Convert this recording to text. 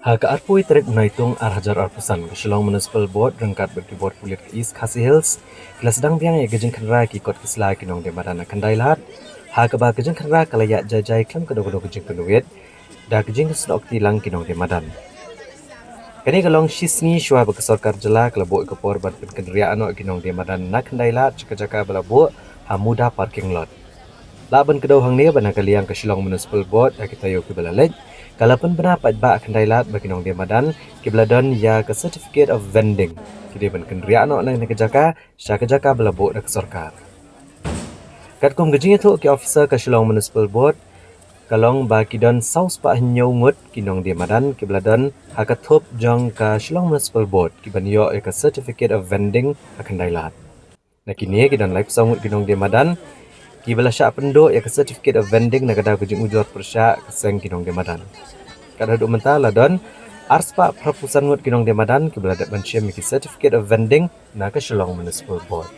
Haka arpui trek menaitung arhajar arpusan ke Shillong Municipal Board rengkat berkibot pulit ke East Khasi Hills kila sedang biang ya gejeng kenra ki kot kisla kinong de madana kandai lahat haka ba gejeng kenra kalaya jajai klam kedo-kedo gejeng penuit da gejeng kesenok tilang kinong de madan kani kalong shisni shwa ba kesorkar jela kelabo ikopor bat kendria ano kinong de madan na kandai lahat jaka belabo hamuda parking lot laban kedau hang ni bana kaliang ke Shillong Municipal Board da kita yo ki balalej kalaupun benar ba akan dailat bagi nong dia madan kibladon ya ke certificate of vending kidi ban kendria no nang nekejaka syakejaka belabo dak sarkar kat kum gejing itu ke officer ke Shillong Municipal Board kalong ba kidon saus pa hinyo ngut kinong dia madan kibladon hakatop jong ke Shillong Municipal Board kiban yo ke certificate of vending akan dailat nakini kidon live sangut kinong dia madan kibala syak pendo ya ke certificate of vending nagada gejing ujur persyak keseng kinong dia madan kada duk mentah ladon arspa prapusan ngut kinong demadan ke beladat bancia miki certificate of vending na ke Shillong Municipal Board